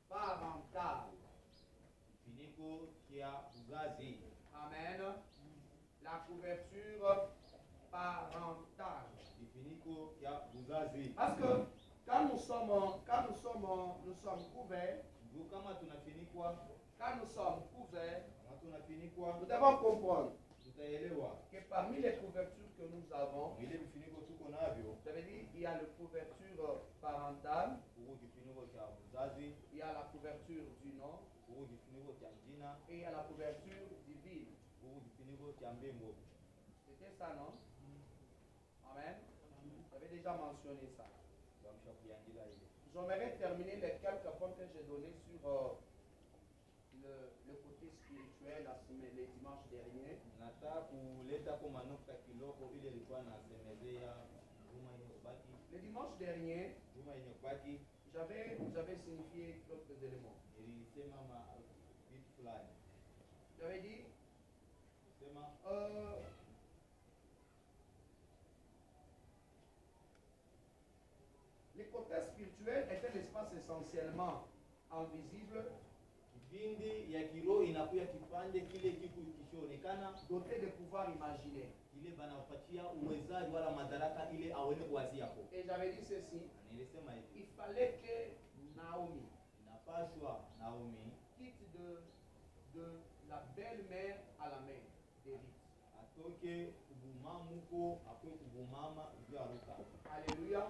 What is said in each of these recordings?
parental. Kifuniko cha uzazi. Amen. La couverture parentale. Kifuniko cha uzazi. Parce que quand nous sommes couverts, Kama tunafinikwa, quand nous sommes couverts, kama tunafinikwa, nous devons comprendre tutaelewa que parmi les couvertures que nous avons, ile vifuniko tuko navyo. ça veut dire qu'il y a la couverture parentale, Huko kifuniko cha uzazi, il y a la couverture du nom huko kifuniko cha jina, et il y a la couverture divine. huko kifuniko cha mbingu. C'était ça, non? Amen. J'avais déjà mentionné ça. J'aimerais terminer les quelques points que j'ai donnés sur le côté spirituel les dimanches derniers. Le dimanche dernier, j'avais signifié d'autres éléments. J'avais dit le côté spirituel est un espace essentiellement invisible, doté de pouvoir imaginer. Et j'avais dit ceci, il fallait que Naomi quitte de la belle-mère à la mère d'Élie. Alléluia.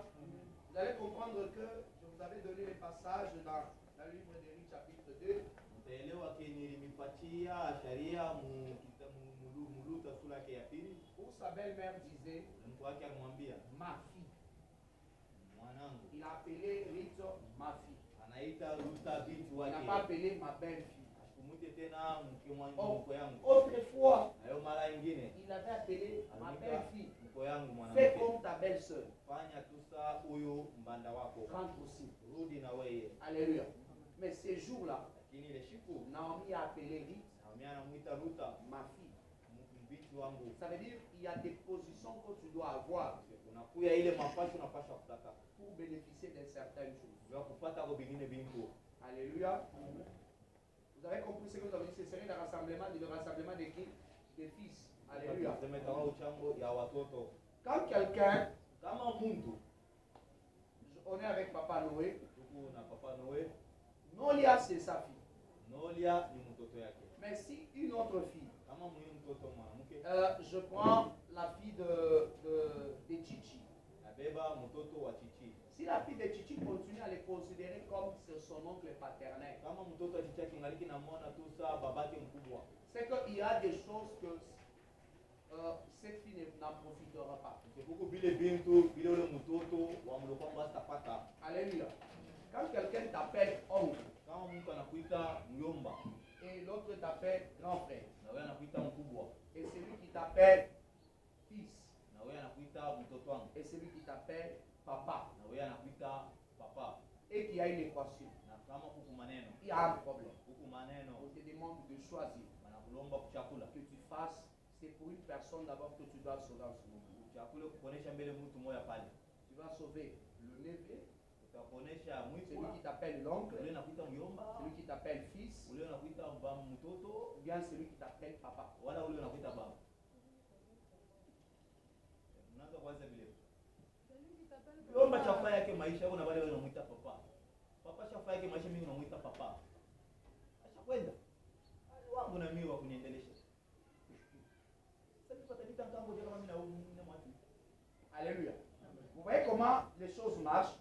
Vous allez comprendre que je vous avais donné les passages dans le livre d'Élie chapitre 2. Où sa belle-mère disait, ma fille. Il a appelé Ruth ma fille. Il n'a pas appelé ma belle-fille. Autrefois, il avait appelé ma belle-fille. Fais comme ta belle-sœur. Rentre aussi. Alléluia. Mais ces jours-là, Naomi a appelé Ruth ma fille. Ça veut dire qu'il y a des positions que tu dois avoir pour bénéficier de certaines choses. Alléluia. Vous avez compris ce que vous avez dit, ce serait le rassemblement de qui? Des fils. Alléluia. Quand quelqu'un, on est avec Papa Noé, Nolia c'est sa fille. Mais si une autre fille, je prends la fille de Chichi. Si la fille de Chichi continue à les considérer comme son oncle paternel, c'est qu'il y a des choses que cette fille n'en profitera pas. Alléluia. Quand quelqu'un t'appelle oncle et l'autre t'appelle grand frère, et celui qui t'appelle fils, et celui qui t'appelle papa, et qu'il y a une équation, il y a un problème. On te demande de choisir que tu fasses. C'est pour une personne d'abord que tu dois sauver en ce moment. Tu vas sauver le neveu, celui qui t'appelle l'oncle, celui qui t'appelle fils, ou bien celui qui t'appelle papa. Yomba chafa yake maisha yako na wale wanamuita papa. Papa chafa yake maisha mimi namuita papa. Ashakwenda. Wangu na mimi wa kuniendelesha. Sasa patapita ngambo je kama mimi na mwati. Alléluia. Vous voyez comment les choses marchent?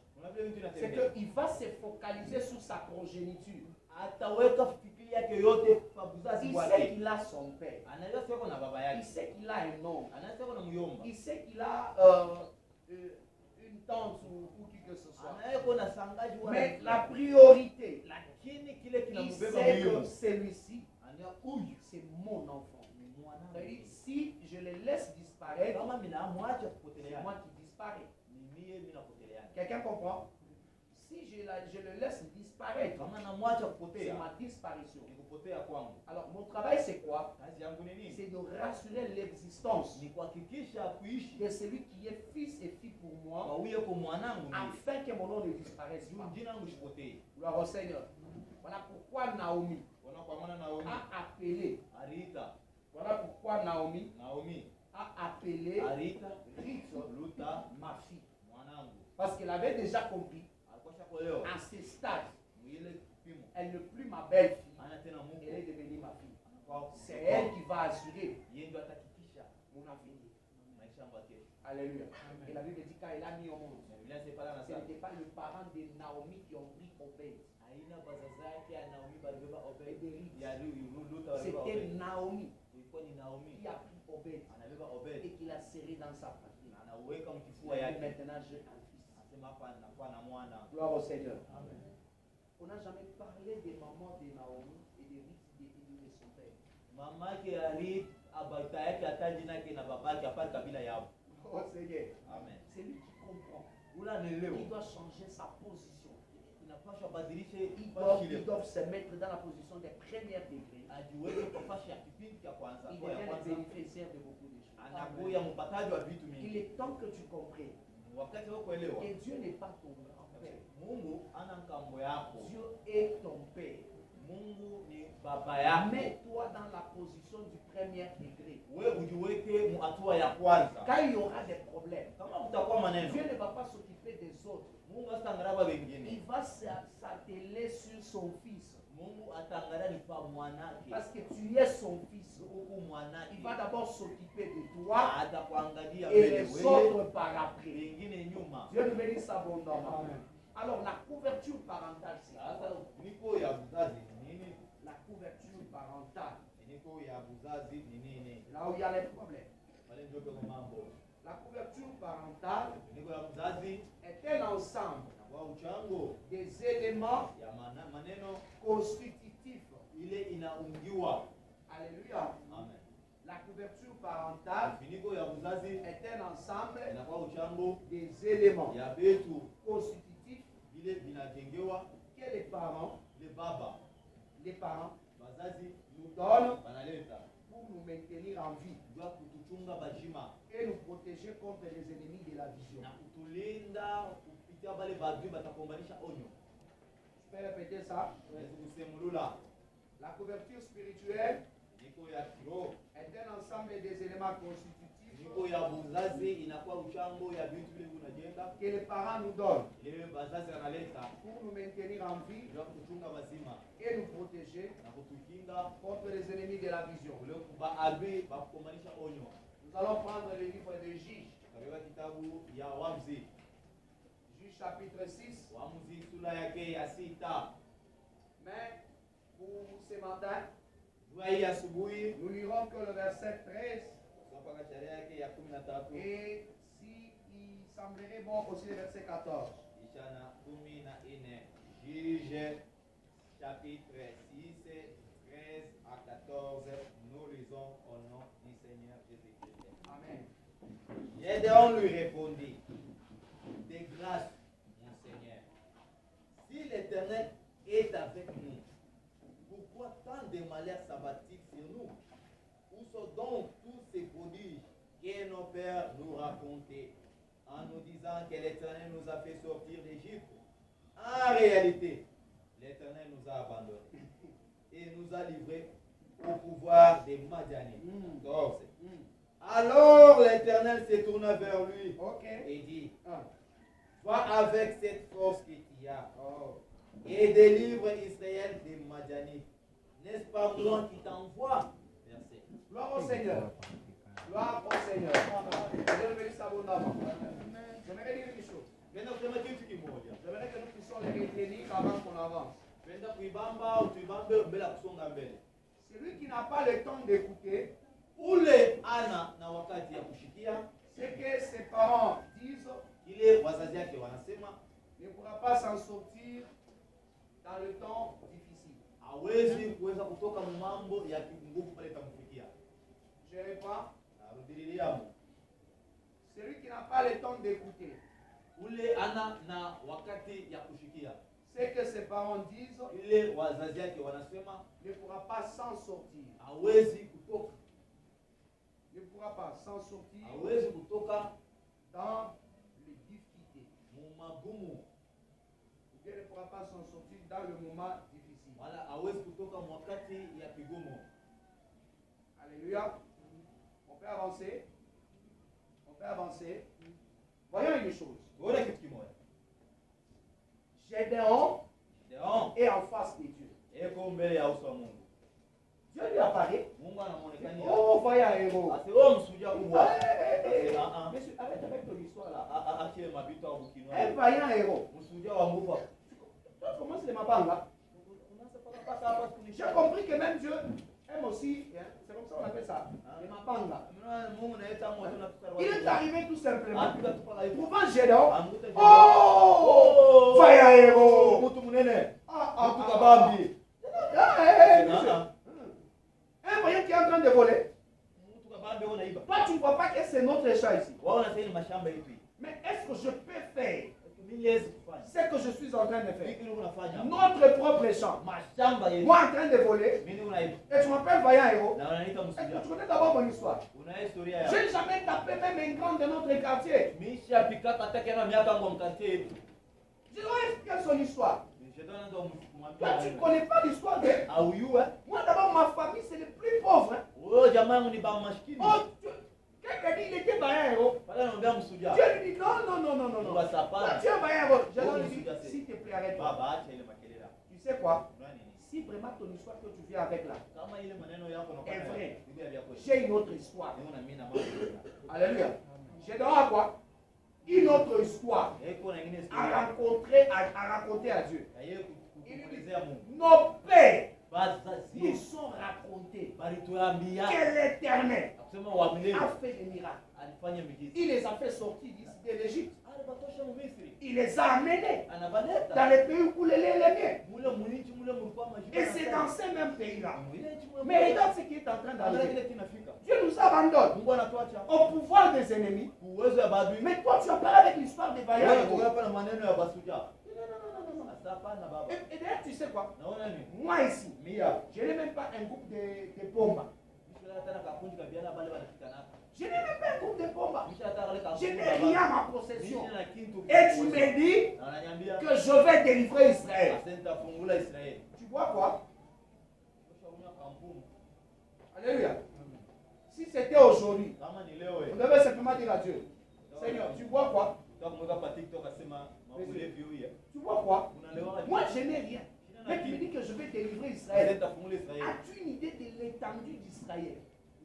C'est qu'il va se focaliser sur sa progéniture. Il sait qu'il a son père. Il sait qu'il a un oncle. Il sait qu'il a une tante ou qui que ce soit. Mais la priorité, il sait que celui-ci, c'est mon enfant. C'est-à-dire, si je le laisse disparaître, c'est moi qui disparais. Quelqu'un comprend? Si je le laisse disparaître, disparaître. kama namwacha C'est kupotea ma disparition. ni kupotea kwangu. Alors mon travail c'est quoi? Kazi yangu ni nini? C'est de rassurer l'existence Ni kuhakikisha kuishi de celui qui est fils et fille pour moi, kwa huyo kwa mwanangu mimi, afin que mon nom ne disparaisse juu pas. jina langu lisipotee. Gloire au Seigneur. Voilà pourquoi Naomi Ona kwa maana Naomi a appelé. aliita Voilà pourquoi Naomi Naomi a appelé aliita Ruth Luta ma fille. mwanangu. Parce qu'elle avait déjà compris Alikuwa shakuelewa à ce stade, mwile kipimo, elle n'est plus ma belle-fille, ana tena elle est Mungu devenue ma fille. kwa C'est elle qui va assurer yeye ndio atahakikisha mon avenir. maisha yangu ya kesho. Alléluia. Et la Bible dit quand elle a mis au monde, Na Biblia inasema pale ce anasema n'était pas le parent de Naomi qui ont pris Obed. aina bazazi yake ya Naomi balibeba Obed Obed. ya Luta balibeba C'était Obed. Naomi Ilikuwa ni Naomi qui a pris Obed anabeba Obed et qui l'a serré dans sa poitrine. na anauweka mkifua Et yake, maintenant j'ai un fils. anasema hapa nakuwa na mwana. Gloire au Seigneur. Amen. On n'a jamais parlé des mamans de Naomi et de Ruth et de son père. Mamake ali abata yake hata jina yake na babake hapana kabila yao. Oh Seigneur. Amen. C'est lui qui comprend. Ula nielewa. Il doit changer sa position. Inapaswa badilishe Ils doivent se mettre dans la position des premiers degrés. ajiweke kwa fashi ya kipindi cha kwanza Il kwa ya devient le kwanza, bénéficiaire de beaucoup de choses. anakuya mpataji wa vitu Il mingi. est temps que tu comprennes Wakati wa kuelewa que Dieu n'est pas ton grand-père. Mungu ana nkambo yako, Dieu est ton père. Mungu ni baba yako. Mets-toi dans la position du premier degré. Wewe ujiweke mu hatua ya kwanza. Quand il y aura des problèmes, Kama kutakuwa maneno, Dieu ne va pas s'occuper des autres. Mungu atangaraba Il wengine. va s'atteler sur son fils. Mungu atangalia ni kwa mwanake. Parce que tu es son fils. Huku mwanake Il va d'abord s'occuper de toi atakuangalia et mbele les wewe, autres par après. wengine nyuma. Dieu nous bénisse abondamment. Alors la couverture parentale, c'est Sasa quoi? niko ya buzazi ni nini? La couverture parentale, Niko ya buzazi ni nini? là où il y a les problèmes. Pale ndio kwa mambo. La couverture parentale Niko ya buzazi est un ensemble na kwa uchango des éléments ya maneno constitutifs. ile inaungiwa. Alléluia. Amen. La couverture parentale Finiko ya buzazi est un ensemble inakuwa uchango des éléments ya betu constitutifs vile vinajengewa que les parents bazazi nous donnent banaleta pour nous maintenir en vie jua kutuchunga bajima et nous protéger contre les ennemis de la vision. na kutulinda kupitia bale badui batakombanisha onyo. Je peux répéter ça. Naweza kusemulula La couverture spirituelle niko ya kiroho, est un ensemble des éléments constitutifs niko ya buzazi inakuwa uchango ya vitu vile kunajenga que les parents nous donnent ile bazazi analeta pour nous maintenir en vie jua kuchunga bazima et nous protéger na kutukinga contre les ennemis de la vision. ule baadui bakukombanisha onyo. Nous allons prendre le livre de Juge, Katika kitabu ya Waamuzi, Juge chapitre 6. Waamuzi sura yake ya 6. Mais pour ce matin, Jua hii asubuhi nous lirons que le verset 13 mpaka sharia yake ya 13 et si il semblerait bon aussi le verset 14. kisha na 14. Juge chapitre 6 13 à 14. Nous lisons au nom du Seigneur Jésus-Christ. Amen. Gédéon lui répondit: de grâce, mon Seigneur, si l'Éternel est avec nous, pourquoi tant de malheurs s'abattent-ils sur nous? Où sont donc tous ces prodiges que nos pères nous racontaient en nous disant que l'Éternel nous a fait sortir d'Égypte? En réalité, l'Éternel nous a abandonnés et nous a livrés au pouvoir des Madianites. 14. Alors l'Éternel se tourna vers lui Ok. et dit: Ah. va avec cette force que tu as Oh. et délivre Israël des Madianites. N'est-ce pas moi qui t'envoie? Verset. Gloire au Seigneur. Gloire au Seigneur. Dieu nous bénisse abondamment. J'aimerais dire une chose. Penda kusema kitu kimoja. J'aimerais que nous puissions les retenir avant qu'on avance. Penda kuibamba utuibambe mbele ya kusonga mbele. Celui qui n'a pas le temps d'écouter Ule ana na wakati ya kushikia ce que ses parents disent kile wazazi yake wanasema, ne pourra pas s'en sortir dans le temps difficile. hawezi kuweza kutoka mambo ya kinguvu pale tamfikia. Je reprends. Narudiliamu. Celui qui n'a pas le temps d'écouter Ule ana na wakati ya kushikia ce Ce que ses parents disent ile wazazi yake wanasema ne pourra pas s'en sortir. hawezi kutoka, Ne pourra pas s'en sortir hawezi kutoka dans les difficultés. mu magumu, Dieu ne pourra pas s'en sortir dans le moment difficile. wala hawezi kutoka wakati ya pigumu. Alléluia. On peut avancer. On peut avancer. Voyons une chose. Tuone kitu kimoja, Gédéon Gideon est en face de Dieu. eko mbele ya uso wa Mungu. Dieu lui apparaît. Mungu anamuonekania, Oh, voyons un héros. ase wewe msuja kubwa, Monsieur, arrête avec ton histoire là. achie mabito au kinwa, Un vaillant héros. msuja wa nguvu. Toi, tu commences les mabanga. J'ai compris que même Dieu aime aussi. Hein, c'est comme ça qu'on appelle ça. Les mabanga. Mungu naita moto na Il est arrivé tout simplement. Apika tupaka hivi. Trouvant Gédéon. Amuta Gideon. Oh! Vaillant héros. Mtu munene. Ah, Mtu kabambi. Monsieur. Un voyant qui est en train de voler. Mtu kabambi unaiba. Toi, tu ne vois pas que c'est notre champ ici. Wao wanasema ni mashamba yetu hii. Mais est-ce que je peux faire Mimi siwezi kufanya. ce que je suis en train de faire? Hiki unafanya. Notre propre champ. Mashamba yetu. Moi en train de voler. Mimi unaiba. Et tu m'appelles vaillant héros. Na unaniita Est-ce que msuja. tu connais d'abord mon histoire? Una historia ya. Je n'ai jamais tapé même un grand de notre quartier. Misha pika hata kama miaka yangu mkatie yetu. Je dois expliquer son histoire. Shetani ndo Toi, tu ne kumwambia. connais pas l'histoire de... Au yue. Moi d'abord, ma famille, c'est les plus pauvres. Hein. Wewe jamaa yangu ni ba maskini. Oh, quelqu'un dit il était vaillant héros. Pale anambia msuja. Dieu lui dit non, non, non, non, non, non. Mungu Toi, asapana. tu es vaillant héros. Je Oh, lui dis, monsieur, c'est- s'il te plaît, arrête. Baba acha ile makelele. Tu sais quoi? Unani nini? Si vraiment ton histoire que tu viens avec là, Kama ile maneno yako na est vrai, Biblia ya kweli. j'ai une autre histoire. Niona mimi na mambo. Alléluia. J'ai droit à quoi? Une autre histoire Eko na ingine à historia. raconter à Dieu. Aye kukuelezea Mungu. Nos pères nous Bazazi sont racontés balituambia que l'Éternel akusema wa milele a fait des miracles. alifanya miujiza. Il les a fait sortir de l'Égypte. Alibatosha mu Misri. Il les a amenés Anabaleta. dans les pays où les miens. Mule munchi mule mulikuwa majibu. Et c'est dans ces mêmes pays-là. Ile nchi mule. Mais regarde ce qui est en train Angalia d'arriver. kile kinafika. Dieu nous abandonne Mungu anatuacha. au pouvoir des ennemis. Uwezo ya badui. Mais toi, tu as parlé avec l'histoire des vaillants. Wewe héros. uko hapa na maneno ya basuja. Non. Sasa hapana baba. Et d'ailleurs, tu sais quoi? Naona nini? Moi ici, Mia. je n'ai même pas un groupe de pomba. Mishara tena kakundi kabiana bale banafika nako. Je n'ai même pas un groupe de pomba. Mishara tena kale kakundi. Je n'ai rien à ma possession. Mimi na kintu. Et tu me dis Na ananiambia que je vais délivrer Israël. asenta fungula Israeli. Tu vois quoi? Ushaona kampuni. Alléluia. Si c'était aujourd'hui, Kama ni leo on devait simplement dire à Dieu, Seigneur, tu vois quoi? Utakumweka pa TikTok asema makulevi huyu. Tu vois quoi? Unalewa. Moi, je n'ai rien. Mais tu me dis que je vais délivrer Israël. Asenta fungula Israeli. As-tu une idée de l'étendue d'Israël?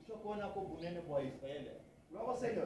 Ushakuona ko bunene kwa Israeli. Alors, Seigneur.